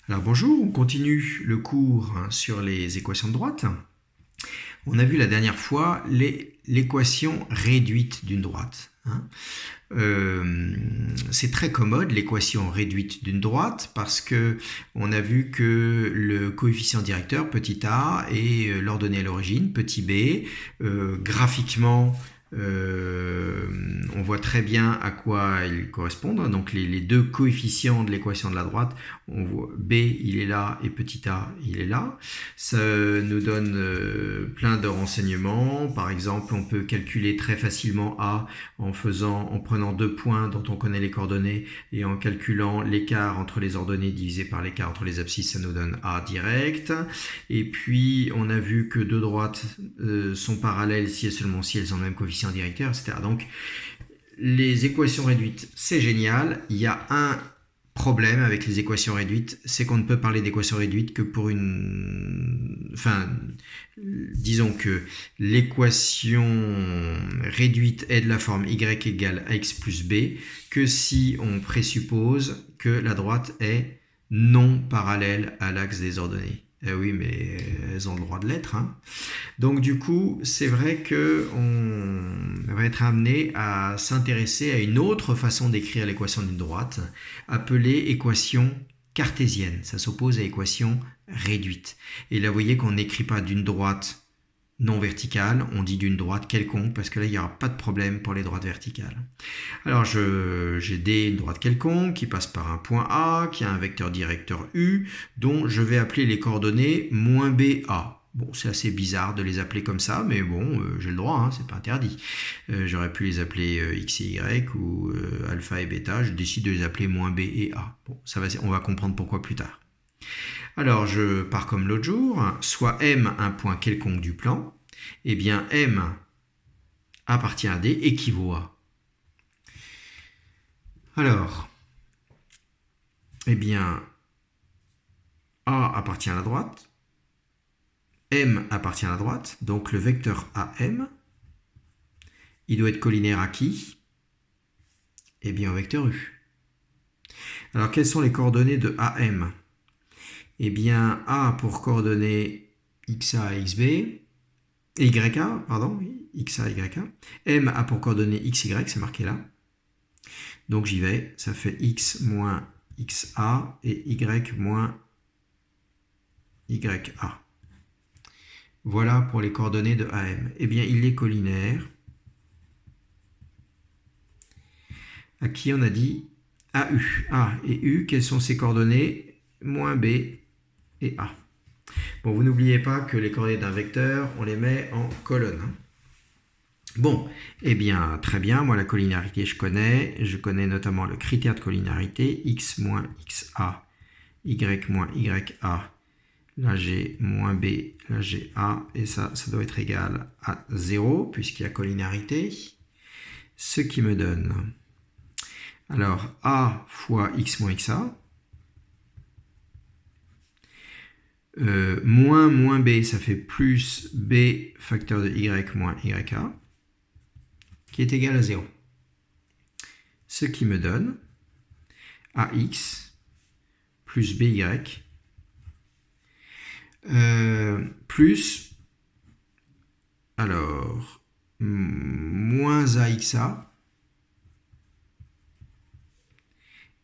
Alors bonjour, on continue le cours sur les équations de droite. On a vu la dernière fois l'équation réduite d'une droite. C'est très commode l'équation réduite d'une droite parce que on a vu que le coefficient directeur petit a est l'ordonnée à l'origine petit b. Graphiquement, on voit très bien à quoi ils correspondent. Donc les deux coefficients de l'équation de la droite, on voit b il est là et petit a il est là. Ça nous donne plein de renseignements. Par exemple, on peut calculer très facilement a en prenant deux points dont on connaît les coordonnées et en calculant l'écart entre les ordonnées divisé par l'écart entre les abscisses, ça nous donne a direct. Et puis on a vu que deux droites sont parallèles si et seulement si elles ont le même coefficient directeur, etc. Donc les équations réduites, c'est génial. Il y a un problème avec les équations réduites, c'est qu'on ne peut parler d'équations réduites que pour une... Enfin, disons que l'équation réduite est de la forme y égale ax plus b que si on présuppose que la droite est non parallèle à l'axe des ordonnées. Eh oui, mais elles ont le droit de l'être. Donc du coup, c'est vrai qu'on va être amené à s'intéresser à une autre façon d'écrire l'équation d'une droite, appelée équation cartésienne. Ça s'oppose à équation réduite. Et là, vous voyez qu'on n'écrit pas d'une droite non verticale, on dit d'une droite quelconque, parce que là, il n'y aura pas de problème pour les droites verticales. Alors, j'ai D, une droite quelconque, qui passe par un point A, qui a un vecteur directeur U, dont je vais appeler les coordonnées moins BA. Bon, c'est assez bizarre de les appeler comme ça, mais bon, j'ai le droit, c'est pas interdit. J'aurais pu les appeler X et Y ou alpha et bêta, je décide de les appeler moins B et A. Bon, on va comprendre pourquoi plus tard. Alors, je pars comme l'autre jour, soit M un point quelconque du plan, eh bien M appartient à D équivaut à. Alors, eh bien, A appartient à la droite, M appartient à la droite, donc le vecteur AM, il doit être collinaire à qui? Eh bien, au vecteur U. Alors, quelles sont les coordonnées de AM? Eh bien, A pour coordonnées XA et XB, YA, pardon, XA, YA. M a pour coordonnées XY, c'est marqué là. Donc j'y vais, ça fait X moins XA et Y moins YA. Voilà pour les coordonnées de AM. Eh bien, il est collinaire à qui on a dit AU. A et U, quelles sont ses coordonnées? Moins B et A. Bon, vous n'oubliez pas que les coordonnées d'un vecteur, on les met en colonne. Bon, eh bien, très bien, moi la collinarité je connais notamment le critère de collinarité, x moins xa, y moins ya, là j'ai moins b, là j'ai a, et ça doit être égal à 0, puisqu'il y a collinarité, ce qui me donne, alors a fois x moins xa, moins b, ça fait plus b facteur de y moins ya, qui est égal à 0. Ce qui me donne ax plus by plus, alors, moins axa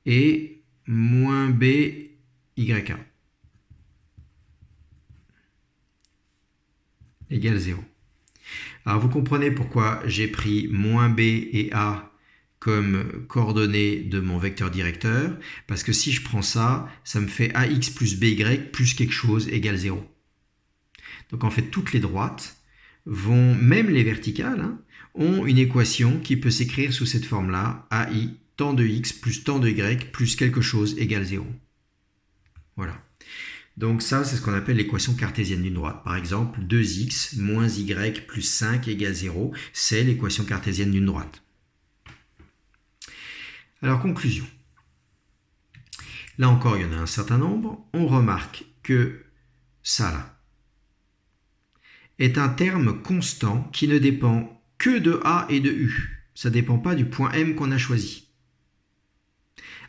et moins bya égale 0. Alors vous comprenez pourquoi j'ai pris moins b et a comme coordonnées de mon vecteur directeur, parce que si je prends ça, ça me fait ax plus by plus quelque chose égale 0. Donc en fait, toutes les droites vont, même les verticales, ont une équation qui peut s'écrire sous cette forme-là, ai tant de x plus tant de y plus quelque chose égale 0. Voilà. Donc ça, c'est ce qu'on appelle l'équation cartésienne d'une droite. Par exemple, 2x moins y plus 5 égale 0, c'est l'équation cartésienne d'une droite. Alors, conclusion. Là encore, il y en a un certain nombre. On remarque que ça, là, est un terme constant qui ne dépend que de A et de U. Ça ne dépend pas du point M qu'on a choisi.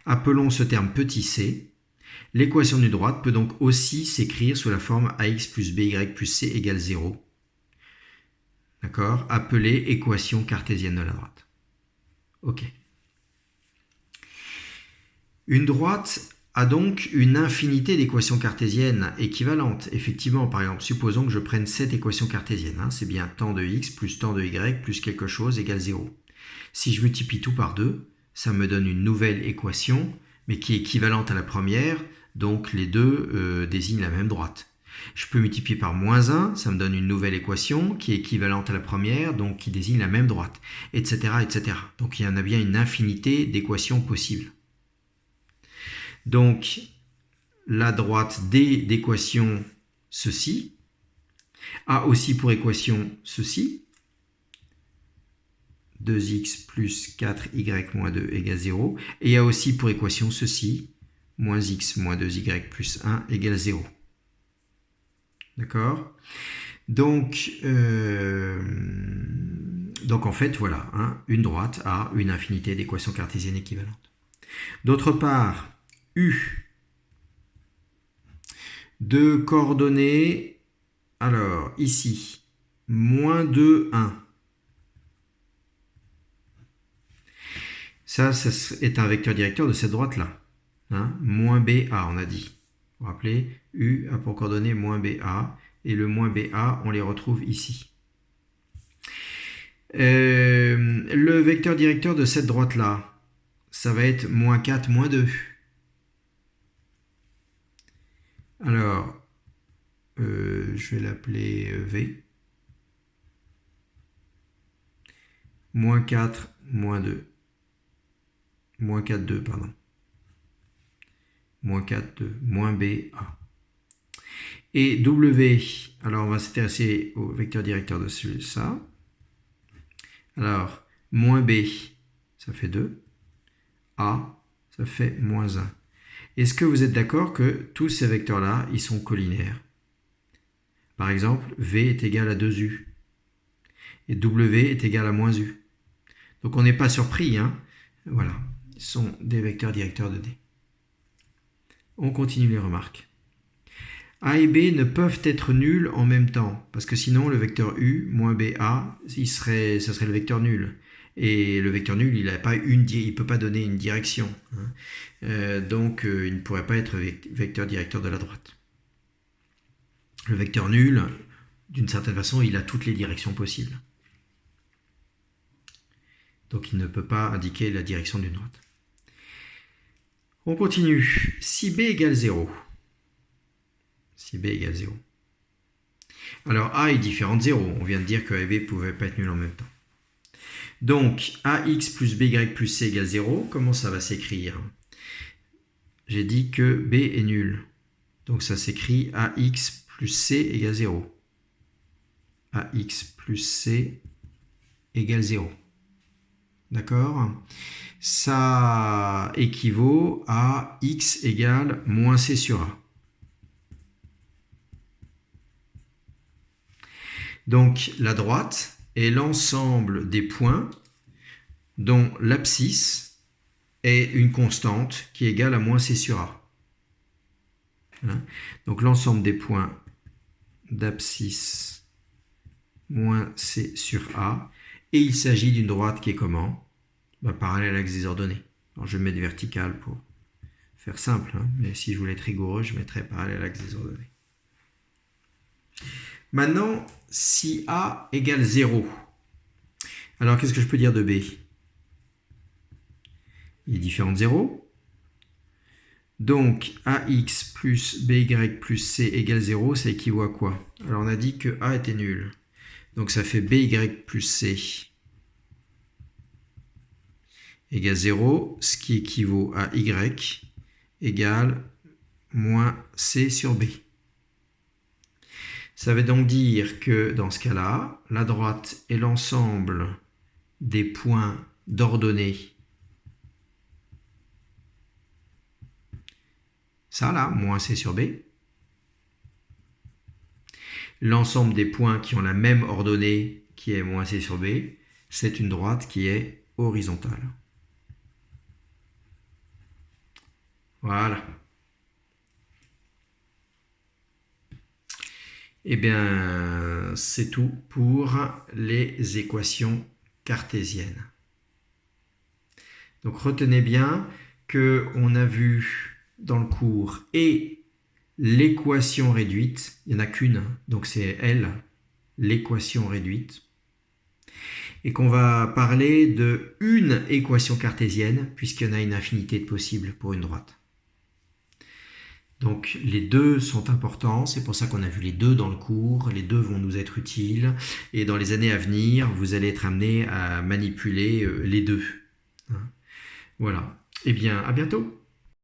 Appelons ce terme petit c. L'équation d'une droite peut donc aussi s'écrire sous la forme ax plus by plus c égale 0. D'accord? Appelée équation cartésienne de la droite. Ok. Une droite a donc une infinité d'équations cartésiennes équivalentes. Effectivement, par exemple, supposons que je prenne cette équation cartésienne. C'est bien tant de x plus tant de y plus quelque chose égale 0. Si je multiplie tout par 2, ça me donne une nouvelle équation, mais qui est équivalente à la première, donc les deux désignent la même droite. Je peux multiplier par moins 1, ça me donne une nouvelle équation qui est équivalente à la première, donc qui désigne la même droite, etc., etc. Donc il y en a bien une infinité d'équations possibles. Donc la droite D d'équation ceci a aussi pour équation ceci, 2x plus 4y moins 2 égale 0, et a aussi pour équation ceci, moins x moins 2y plus 1 égale 0. D'accord? Donc en fait, voilà, une droite a une infinité d'équations cartésiennes équivalentes. D'autre part, U de coordonnées, alors ici, moins 2, 1. Ça est un vecteur directeur de cette droite-là. Moins BA, on a dit. Vous vous rappelez, U a pour coordonnées moins BA, et le moins BA, on les retrouve ici. Le vecteur directeur de cette droite-là, ça va être moins 4, moins 2. Alors, je vais l'appeler V. Moins 4, moins 2. Moins 4, 2, pardon. Moins 4, 2. Moins BA. Et W, alors on va s'intéresser au vecteur directeur de ça. Alors, moins B, ça fait 2. A, ça fait moins 1. Est-ce que vous êtes d'accord que tous ces vecteurs-là, ils sont collinaires? Par exemple, V est égal à 2U. Et W est égal à moins U. Donc on n'est pas surpris. Voilà, ils sont des vecteurs directeurs de D. On continue les remarques. A et B ne peuvent être nuls en même temps, parce que sinon le vecteur U moins BA, ce serait le vecteur nul. Et le vecteur nul, il ne peut pas donner une direction. Donc il ne pourrait pas être vecteur directeur de la droite. Le vecteur nul, d'une certaine façon, il a toutes les directions possibles. Donc il ne peut pas indiquer la direction d'une droite. On continue. Si B égale 0. Si B égale 0. Alors A est différent de 0. On vient de dire que A et B ne pouvaient pas être nuls en même temps. Donc AX plus BY plus C égale 0. Comment ça va s'écrire? J'ai dit que B est nul. Donc ça s'écrit AX plus C égale 0. AX plus C égale 0. D'accord? Ça équivaut à X égale moins C sur A. Donc la droite est l'ensemble des points dont l'abscisse est une constante qui est égale à moins C sur A. Donc l'ensemble des points d'abscisse moins C sur A. Et il s'agit d'une droite qui est comment? Parallèle à l'axe des ordonnées. Alors je vais mettre vertical pour faire simple, mais si je voulais être rigoureux, je mettrais parallèle à l'axe des ordonnées. Maintenant, si A égale 0, alors qu'est-ce que je peux dire de B? Il est différent de 0. Donc AX plus BY plus C égale 0, ça équivaut à quoi? Alors on a dit que A était nul. Donc ça fait BY plus C égale 0, ce qui équivaut à Y égale moins C sur B. Ça veut donc dire que dans ce cas-là, la droite est l'ensemble des points d'ordonnées. Ça là, moins C sur B. L'ensemble des points qui ont la même ordonnée, qui est moins C sur B, c'est une droite qui est horizontale. Voilà. Eh bien, c'est tout pour les équations cartésiennes. Donc retenez bien qu'on a vu dans le cours et l'équation réduite, il n'y en a qu'une, donc c'est elle, l'équation réduite, et qu'on va parler de une équation cartésienne, puisqu'il y en a une infinité de possibles pour une droite. Donc les deux sont importants, c'est pour ça qu'on a vu les deux dans le cours, les deux vont nous être utiles, et dans les années à venir, vous allez être amené à manipuler les deux. Voilà. Eh bien, à bientôt.